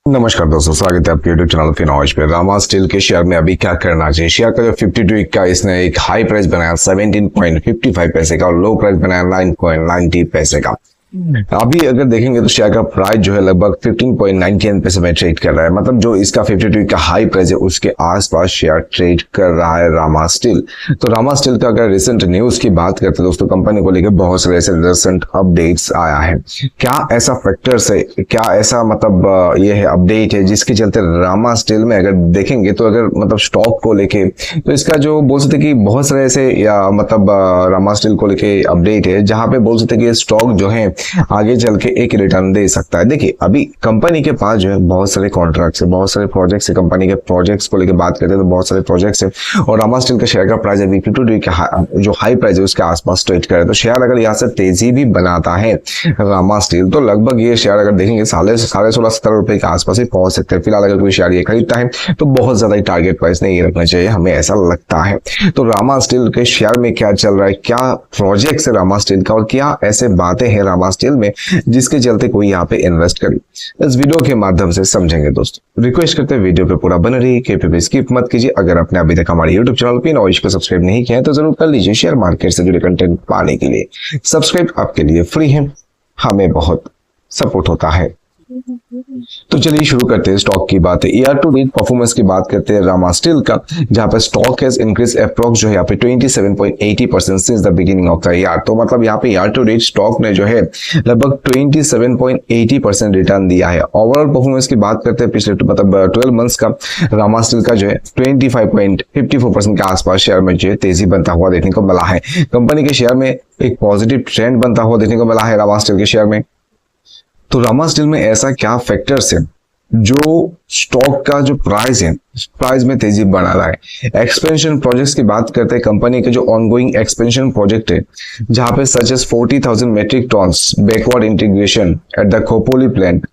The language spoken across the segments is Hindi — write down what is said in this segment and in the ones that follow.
नमस्कार दोस्तों, स्वागत है आपके यूट्यूब चैनल फिनोज पे। रामा स्टील के शेयर में अभी क्या करना चाहिए। शेयर का जो 52 वीक का इसने एक हाई प्राइस बनाया 17.55 पैसे का और लो प्राइस बनाया 9.90 पैसे का। अभी अगर देखेंगे तो शेयर का प्राइस जो है लगभग 15.99 पैसे में ट्रेड कर रहा है। मतलब जो इसका 52 वीक का हाई प्राइस है उसके आसपास शेयर ट्रेड कर रहा है रामा स्टील। तो रामा स्टील का अगर रिसेंट न्यूज की बात करते हैं दोस्तों, कंपनी को लेकर बहुत सारे ऐसे रिसेंट अपडेट्स आया है। क्या ऐसा फैक्टर्स है, क्या ऐसा मतलब ये है अपडेट है जिसके चलते रामा स्टील में अगर देखेंगे तो अगर मतलब स्टॉक को लेके तो इसका जो बोल सकते कि बहुत सारे ऐसे या मतलब रामा स्टील को लेके अपडेट है जहां पे बोल सकते कि स्टॉक जो है आगे चल के एक रिटर्न दे सकता है। देखिए अभी कंपनी के पास जो है बहुत सारे कॉन्ट्रैक्ट्स है, बहुत सारे प्रोजेक्ट्स है। कंपनी के प्रोजेक्ट्स को लेकर बात करते हैं तो बहुत सारे प्रोजेक्ट्स है और रामा स्टील का शेयर का प्राइस अभी 52 का जो हाई प्राइस है उसके आसपास ट्रेड करे। तो शेयर अगर यहाँ से तेजी भी बनाता है रामा स्टील तो लगभग ये शेयर अगर देखेंगे 16.5-17 रुपए के आसपास ही पहुंच सकते हैं। फिलहाल अगर कोई शेयर ये खरीदता है तो बहुत ज्यादा टारगेट प्राइस नहीं रखना चाहिए, हमें ऐसा लगता है। तो रामा स्टील के शेयर में क्या चल रहा है, क्या प्रोजेक्ट है रामा स्टील का और क्या ऐसे बातें हैं रामा स्टील में जिसके चलते कोई यहाँ पे इन्वेस्ट करे, इस वीडियो के माध्यम से समझेंगे दोस्तों। रिक्वेस्ट करते हैं वीडियो पे पूरा बने रहिए, के पे स्किप मत कीजिए। अगर आपने अभी तक हमारे यूट्यूब चैनल फिनोज को सब्सक्राइब नहीं किया है तो जरूर कर लीजिए। शेयर मार्केट से जुड़े कंटेंट पाने के लिए सब्सक्राइब आपके लिए फ्री है, हमें बहुत सपोर्ट होता है। तो चलिए शुरू करते हैं स्टॉक की बात है। ईयर टू डेट परफॉर्मेंस की बात करते हैं रामा स्टील का, जहां पर स्टॉक हैज इंक्रीज अप्रॉक्स जो है यहाँ पे 27.80% since the beginning of the year. तो मतलब यहाँ पे ईयर टू डेट स्टॉक ने जो है लगभग 27.80% रिटर्न दिया है। ओवरऑल परफॉर्मेंस की बात करते हैं पिछले मतलब 12 मंथ्स का रामा स्टील का जो है 25.54% के आसपास शेयर में जो है तेजी बनता हुआ देखने को मिला है। कंपनी के शेयर में एक पॉजिटिव ट्रेंड बनता हुआ देखने को मिला है रामा स्टील के शेयर में। तो रामा स्टील में ऐसा क्या फैक्टर्स है जो स्टॉक का जो प्राइस है प्राइस में तेजी बना रहा है। एक्सपेंशन प्रोजेक्ट्स की बात करते हैं, कंपनी के जो ऑनगोइंग एक्सपेंशन प्रोजेक्ट है जहां पे such as 40,000 metric tons backward integration at the Khopoli plant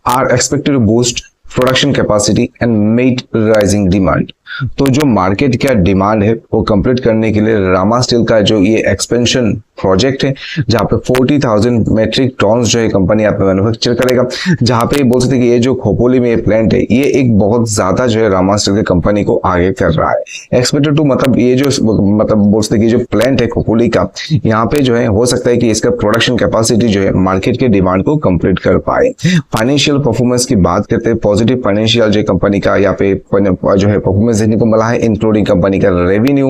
are expected to boost production capacity and meet rising demand. तो जो मार्केट का डिमांड है वो कंप्लीट करने के लिए रामा स्टील का जो ये एक्सपेंशन प्रोजेक्ट है जहां पे 40,000 मेट्रिक टन्स जो है कंपनी यहाँ पे मैन्युफैक्चर करेगा, जहां पे बोल सकते कि ये जो खोपोली में ये प्लांट है ये एक बहुत ज्यादा जो है रामा स्टील की कंपनी को आगे कर रहा है। एक्सपेक्टेड टू मतलब ये जो मतलब बोल सकते कि जो प्लांट है खोपोली का यहाँ पे जो है हो सकता है कि इसका प्रोडक्शन कैपेसिटी जो है मार्केट के डिमांड को कंप्लीट कर पाए। फाइनेंशियल परफॉर्मेंस की बात करते हैं, पॉजिटिव फाइनेंशियल जो कंपनी का यहाँ पे जो है परफॉर्मेंस देखने को मिला है, इंक्लूडिंग कंपनी का रेवेन्यू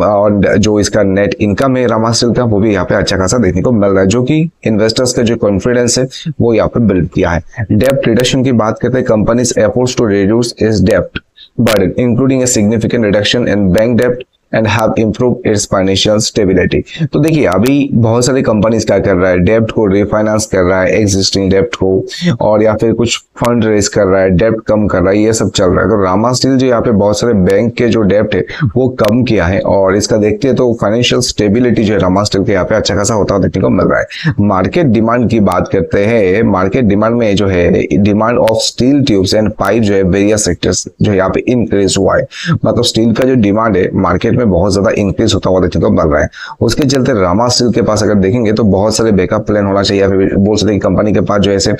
और जो इसका नेट इनकम है रामा स्टील का वो भी यहाँ पे अच्छा खासा देखने को मिल रहा है, जो कि इन्वेस्टर्स का जो कॉन्फिडेंस है वो यहाँ पे बिल्ड किया है। डेब्ट रिडक्शन की बात करते हैं, companies efforts to reduce it's डेब्ट burden including a significant reduction in bank डेब्ट and have improved it's financial stability. तो देखिए अभी बहुत सारी कंपनीज क्या कर रहा है, डेब्ट को रिफाइनेंस कर रहा है, एग्जिस्टिंग डेब्ट को, और या फिर कुछ फंड रेज कर रहा है, डेब्ट कम कर रहा है, ये सब चल रहा है। तो रामा स्टील जो यहाँ पे बहुत सारे बैंक के जो डेब्ट है वो कम किया है और इसका देखते हैं तो फाइनेंशियल स्टेबिलिटी जो है रामा स्टील के यहाँ पे अच्छा खासा होता हुआ देखने को मिल रहा है। मार्केट डिमांड की बात करते हैं, मार्केट डिमांड में जो है demand of steel tubes and pipe जो है वेरियस सेक्टर्स जो यहाँ पे इंक्रीज हुआ है। मतलब स्टील का जो डिमांड है मार्केट में बहुत ज्यादा इंक्रीज होता हुआ देखने को मिल रहा है। उसके चलते रामा स्टील के पास अगर देखेंगे तो बहुत सारे बैकअप प्लान होना चाहिए, या फिर बोल सकते हैं कंपनी के पास जो ऐसे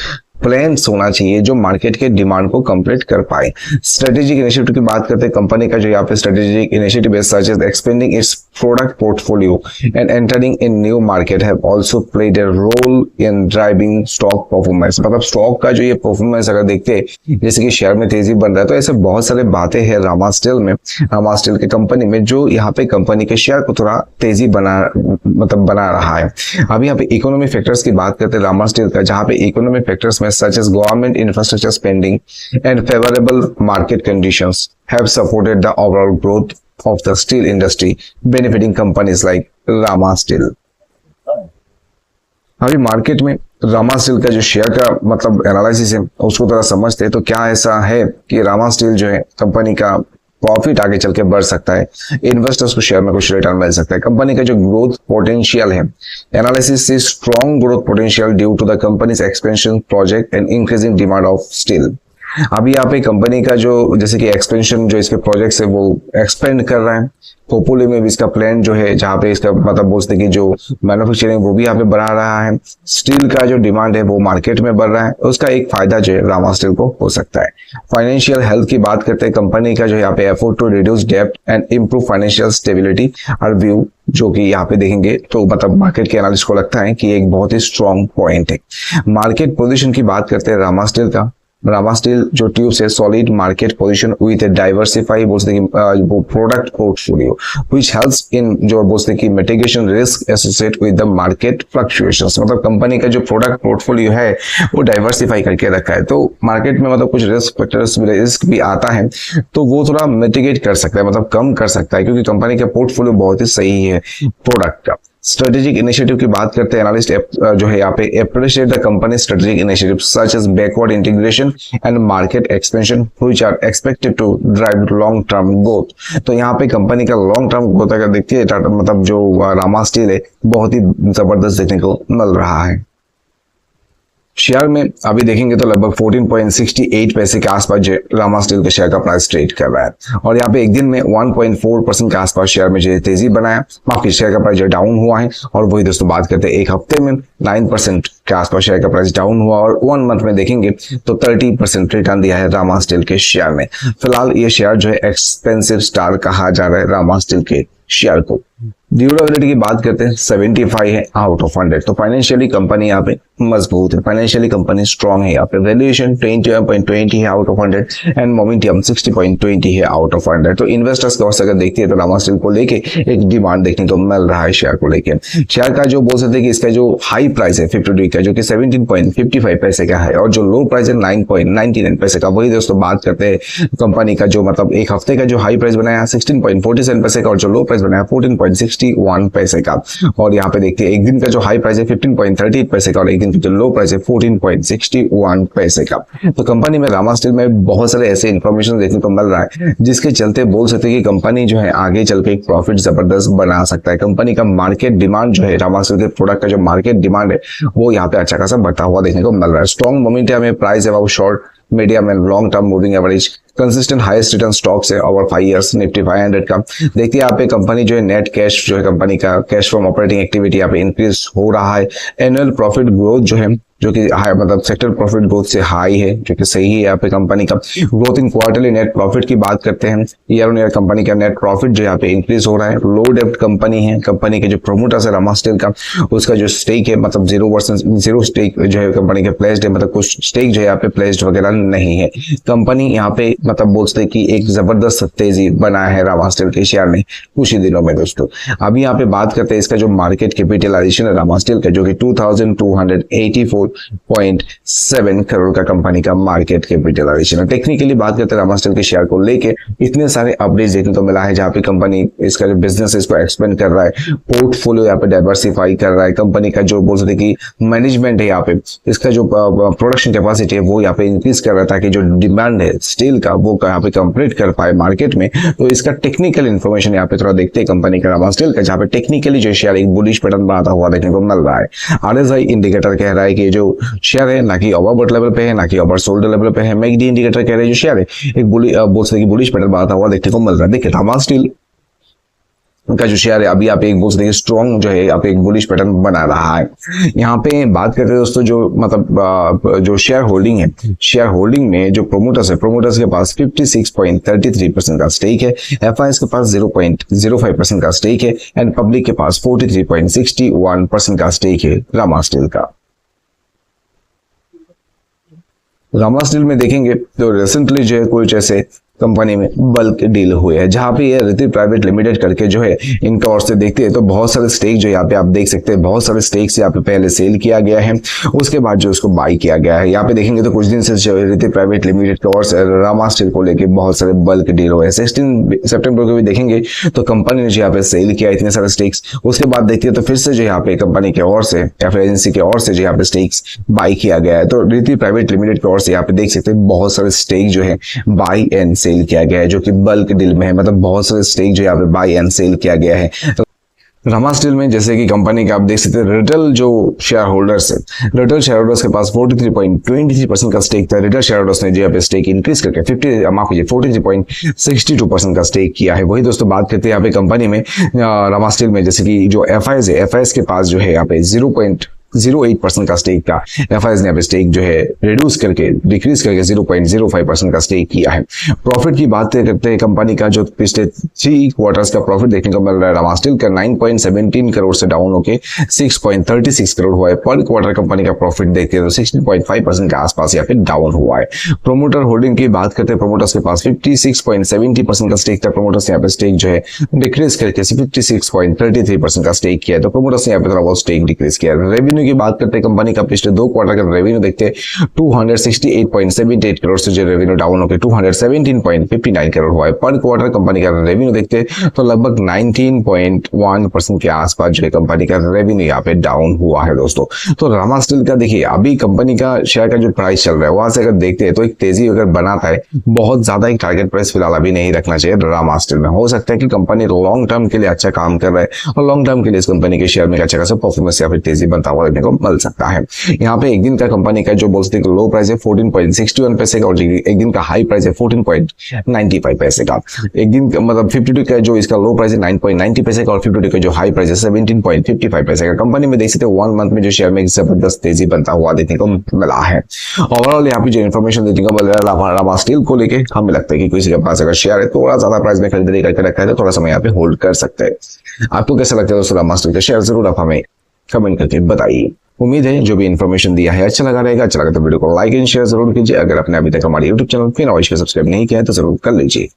प्लान्स होना चाहिए जो मार्केट के डिमांड को कंप्लीट कर पाए। स्ट्रेटेजिक इनिशिएटिव की बात करते हैं, कंपनी का जो यहाँ पे स्ट्रेटेजिक इनिशिएटिव है such as expanding its product portfolio and entering in new market have also played a role in driving stock performance. मतलब स्टॉक का जो ये परफॉर्मेंस अगर देखते हैं जैसे कि शेयर में तेजी बन रहा है, तो ऐसे बहुत सारे बातें हैं रामा स्टील में, रामा स्टील की कंपनी में जो यहाँ पे कंपनी के शेयर को थोड़ा तेजी बना रहा है। अभी यहाँ पे इकोनॉमिक फैक्टर्स की बात करते हैं रामा स्टील का, जहाँ पे इकोनॉमिक फैक्टर्स में such as government infrastructure spending and favorable market conditions have supported the overall growth of the steel industry, benefiting companies like Rama Steel. अभी मार्केट में रामा स्टील का जो शेयर का मतलब एनालिसिस है उसको थोड़ा समझते हैं। तो क्या ऐसा है कि रामा स्टील जो है कंपनी का प्रॉफिट आगे चल के बढ़ सकता है, इन्वेस्टर्स को शेयर में कुछ रिटर्न मिल सकता है। कंपनी का जो ग्रोथ पोटेंशियल है, एनालिसिस से strong growth potential due to the company's expansion project and increasing demand of steel. अभी यहाँ पे कंपनी का जो जैसे कि एक्सपेंशन जो इसके प्रोजेक्ट्स है वो एक्सपेंड कर रहा है। खोपोली में भी इसका प्लान जो है जहाँ पे इसका मतलब बोलते कि जो मैन्युफैक्चरिंग वो भी यहाँ पे बढ़ा रहा है। स्टील का जो डिमांड है वो मार्केट में बढ़ रहा है, उसका एक फायदा जो है रामा स्टील को हो सकता है। फाइनेंशियल हेल्थ की बात करते हैं कंपनी का जो यहाँ पे एफोर्ट टू रिड्यूस डेब्ट एंड इम्प्रूव फाइनेंशियल स्टेबिलिटी और व्यू जो कि यहाँ पे देखेंगे तो मतलब मार्केट के एनालिस्ट को लगता है कि एक बहुत ही स्ट्रॉन्ग पॉइंट है। मार्केट पोजीशन की बात करते हैं रामा स्टील का। रामा स्टील जो ट्यूब्स है solid market position with A diversify बोलते हैं कि वो product portfolio which helps in जो बोलते हैं कि mitigation risk associate with the market fluctuations. मतलब कंपनी का जो प्रोडक्ट पोर्टफोलियो है वो डाइवर्सिफाई करके रखा है, तो मार्केट में मतलब कुछ रिस्क फैक्टर्स रिस्क भी आता है तो वो थोड़ा मिटिगेट कर सकता है, मतलब कम कर सकता है, क्योंकि कंपनी का पोर्टफोलियो बहुत ही सही है प्रोडक्ट का। स्ट्रेटेजिक इनिशिएटिव की बात करते हैं एनालिस्ट जो है यहाँ पे appreciate the company strategic initiative such as backward integration and market expansion which are expected to drive long term growth. तो यहाँ पे कंपनी का लॉन्ग टर्म ग्रोथ अगर देखते हैं मतलब जो रामा स्टील है बहुत ही जबरदस्त देखने को मिल रहा है। शेयर में अभी देखेंगे तो लगभग 14.68 पैसे के आसपास जो रामा स्टील के शेयर का प्राइस ट्रेड कर रहा है और यहाँ पे एक दिन में 1.4% के आसपास शेयर में जो तेजी बनाया, बाकी शेयर का प्राइस जो डाउन हुआ है। और वही दोस्तों बात करते हैं एक हफ्ते में 9% के आसपास शेयर का प्राइस डाउन हुआ और 1 मंथ में देखेंगे तो 30% रिटर्न दिया है रामा स्टील के शेयर में। फिलहाल ये शेयर जो है एक्सपेंसिव स्टार कहा जा रहा है रामा स्टील के शेयर को। ड्यूरेबिलिटी की बात करते हैं 75 है आउट ऑफ 100, तो फाइनेंशियली कंपनी यहाँ पे मजबूत है, फाइनेंशियली कंपनी स्ट्रॉन्ग है। यहाँ पे वैल्यूएशन 21.20 है आउट ऑफ 100 एंड मोमेंटम 60.20 है आउट ऑफ 100। तो इन्वेस्टर्स का अगर देखते हैं तो रामा स्टील को लेके एक डिमांड देखने को मिल रहा है शेयर को लेके। शेयर का जो बोल सकते हैं कि इसका जो हाई प्राइस है 52 का जो कि 17.55 पैसे का है और जो लो प्राइस है 9.99 पैसे का। वही दोस्तों बात करते हैं कंपनी का जो मतलब एक हफ्ते का जो हाई प्राइस बनाया 16.47 पैसे का और जो लो प्राइस बनाया 14.61 पैसे का। और यहाँ पे देखते हैं एक दिन का जो हाई प्राइस है 15.38 पैसे का और एक दिन का जो लो प्राइस है 14.61 पैसे का। तो कंपनी में रामा स्टील में बहुत सारे ऐसे इंफॉर्मेशन देखने को मिल रहा है जिसके चलते बोल सकते हैं कि कंपनी जो है आगे चल के एक प्रॉफिट जबरदस्त बना सकता है। कंपनी का मार्केट डिमांड जो है रामा स्टील के प्रोडक्ट का जो मार्केट डिमांड है वो यहाँ पे अच्छा खासा बढ़ता हुआ देखने को मिल रहा है। स्ट्रॉन्ग मोमेंटम में प्राइस है वो short medium and long term moving average consistent highest return stocks है ओवर 5 इयर्स निफ्टी 500 का। देखिए यहाँ पे कंपनी जो है नेट कैश जो है कंपनी का कैश फ्रॉम ऑपरेटिंग एक्टिविटी यहाँ पे इंक्रीज हो रहा है। एनुअल प्रॉफिट ग्रोथ जो है जो कि हाई मतलब सेक्टर प्रॉफिट ग्रोथ से हाई है जो कि सही है यहाँ पे कंपनी का। Growth in quarterly net profit की बात करते हैं ईयर ऑन ईयर कंपनी का नेट प्रॉफिट जो यहाँ पे इंक्रीज हो रहा है। लो डेब्ट कंपनी है, कंपनी के जो प्रोमोटर्स है रामा स्टील का उसका जो स्टेक है मतलब 0% स्टेक जो है कंपनी के प्लेस्ड है, मतलब कुछ स्टेक जो है यहाँ पे प्लेस्ड वगैरह नहीं है। कंपनी यहाँ पे मतलब बोलते कि एक जबरदस्त तेजी बना है रामा स्टील के शेयर में कुछ ही दिनों में दोस्तों। अभी यहाँ पे बात करते हैं इसका जो मार्केट कैपिटलाइजेशन है रामा स्टील का जो कि 2284.7 करोड़ का कंपनी का मार्केट कैपिटलाइजेशन है। टेक्निकली बात करते हैं रामा स्टील के शेयर को लेके इतने सारे अपडेट्स देखने को मिला है जहाँ पे कंपनी इसका जो बिजनेस है इसको एक्सपेंड कर रहा है, पोर्टफोलियो यहाँ पे डाइवर्सिफाई कर रहा है। कंपनी का जो बोल सकते कि मैनेजमेंट है यहाँ पे इसका जो प्रोडक्शन कैपेसिटी है वो यहाँ पे इंक्रीज कर रहा है ताकि जो डिमांड है स्टील का वो यहाँ पे कंप्लीट कर पाए मार्केट में। तो इसका टेक्निकल इन्फॉर्मेशन यहाँ पे थोड़ा देखते हैं कंपनी का रामा स्टील का, जहाँ पे टेक्निकली जो शेयर एक बुलिश पैटर्न बनाता हुआ देखने को मिल रहा है। RSI इंडिकेटर कह रहा है कि जो शेयर है ना कि ओवरबॉट लेवल पे है ना कि ओवर सोल्ड लेवल पे है। मैकडी इंडिकेटर कह रहे हैं जो शेयर है एक बोल सकते बुलिश पैटर्न बनाता हुआ देखने को मिल रहा है। देखिए रामा स्टील का जो शेयर है अभी आप एक बोल सकते स्ट्रॉन्ग जो है आप एक बुलिश पैटर्न बना रहा है। यहाँ पे बात करते हैं दोस्तों जो मतलब जो शेयर होल्डिंग है, शेयर होल्डिंग में जो प्रोमोटर्स है प्रोमोटर्स के पास 56.33% का स्टेक है, FIs के पास 0.05% का स्टेक है एंड पब्लिक के पास 43.61% का स्टेक है रामा स्टील का। रामा स्टील में देखेंगे तो रिसेंटली जो है कुछ ऐसे कंपनी में बल्क डील हुए हैं जहां पे ये ऋतिक प्राइवेट लिमिटेड करके जो है इनका और से देखते हैं तो बहुत सारे स्टेक जो यहाँ पे आप देख सकते हैं बहुत सारे स्टेक्स यहाँ पे पहले सेल किया गया है उसके बाद जो उसको बाई किया गया है। यहाँ पे देखेंगे तो कुछ दिन से जो ऋतिक प्राइवेट लिमिटेड के और रामा स्टील को लेके बहुत सारे बल्क डील हुए हैं। 16 सितंबर को भी देखेंगे तो कंपनी ने जो यहाँ पे सेल किया इतने सारे स्टेक्स, उसके बाद देखते हैं तो फिर से जो यहाँ पे कंपनी के और से या फिर एजेंसी के और से जो यहाँ पे स्टेक्स बाई किया गया है। तो ऋतिक प्राइवेट लिमिटेड के और से यहाँ पे देख सकते हैं बहुत सारे स्टेक जो है बाई एंड सेल किया गया है जो कि बल्क डील में है, मतलब बहुत सारे स्टेक जो यहाँ पे बाई एंड सेल किया गया है। रमा स्टील में जैसे कि कंपनी का आप देख सकते हैं रिटेल जो शेयर होल्डर्स है, रिटेल शेयर होल्डर्स के पास 43.23% का स्टेक था। रिटेल शेयर होल्डर्स ने जो यहाँ पे स्टेक इंक्रीज करके 43.62% का स्टेक किया है। वही दोस्तों बात करते हैं यहाँ पे कंपनी में रमा स्टील में जैसे कि जो एफआईएस है, एफआईएस के पास जो है यहाँ पे 0.08% का स्टेक था। एफआईएस ने यहाँ पे स्टेक जो है डिक्रीज करके 0.05% का स्टेक किया है। प्रॉफिट की बात करते हैं कंपनी का, जो पिछले 3 क्वार्टर्स का प्रॉफिट देखने को मिल रहा है रमा स्टील का 9.17 करोड़ से डाउन होके 6.36 करोड़ हुआ है। पर क्वार्टर कंपनी का प्रॉफिट देखते हैं तो 16.5% के आसपास यहाँ पे डाउन हुआ है। प्रोमोटर होल्डिंग की बात करते हैं, प्रोमोटर्स के पास 56.70% का स्टेक था। प्रोमोटर्स ने यहाँ पे स्टेक जो है डिक्रीज करके 56.33% का स्टेक किया है। तो प्रोमोटर्स ने यहाँ पे थोड़ा बहुत स्टेक डिक्रीज किया। रेवेन्यू की बात करते हैं कंपनी का, पिछले 2 क्वार्टर का रेवेन्यू देखते हैं 268.78 करोड़ से जो रेवेन्यू डाउन होकर 217.59 करोड़ हुआ है। पर क्वार्टर कंपनी का रेवेन्यू देखते हैं तो लगभग 19.1% के आसपास जो है कंपनी का रेवेन्यू यहाँ पे डाउन हुआ है दोस्तों। तो रमा स्टील का देखिए अभी कंपनी का शेयर का जो प्राइस चल रहा है वहां से अगर देखते हैं तो एक तेजी अगर बनाता है, बहुत ज्यादा एक टारगेट प्राइस फिलहाल अभी नहीं रखना चाहिए रमा स्टील में। हो सकता है कि कंपनी लॉन्ग टर्म के लिए अच्छा काम कर रहा है और लॉन्ग टर्म के लिए इस कंपनी के शेयर में अच्छा खासा परफॉर्मेंस या फिर तेजी बनता हुआ को मिल सकता है। यहाँ पे एक दिन का कंपनी का जो बोल सकते हैं लो प्राइस है 14.61 पैसे का और एक दिन का हाई प्राइस है 14.95 पैसे का। एक दिन मतलब 52 का जो इसका लो प्राइस है 9.90 पैसे का और 52 का जो हाई प्राइस है 17.55 पैसे का। कंपनी में देख सकते हैं 1 मंथ में जो शेयर में जबरदस्त तेजी बनता हुआ देखने को मिला है। ओवरऑल यहाँ पे जो इन्फॉर्मेशन देखने को मिल रहा है रमा स्टील को लेके हमें लगता है कि किसी के पास अगर शेयर है थोड़ा ज्यादा प्राइस में खरीदारी करके रखा है तो थोड़ा समय यहाँ पे होल्ड कर सकते हैं। आपको कैसा लगता है दोस्तों रमा स्टील का शेयर, जरूर आप हमें कमेंट करके बताइए। उम्मीद है जो भी इन्फॉर्मेशन दिया है अच्छा लगा रहेगा। अच्छा लगा तो वीडियो को लाइक एंड शेयर जरूर कीजिए। अगर आपने अभी तक हमारे YouTube चैनल फिन ऑइश को सब्सक्राइब नहीं किया है तो जरूर कर लीजिए।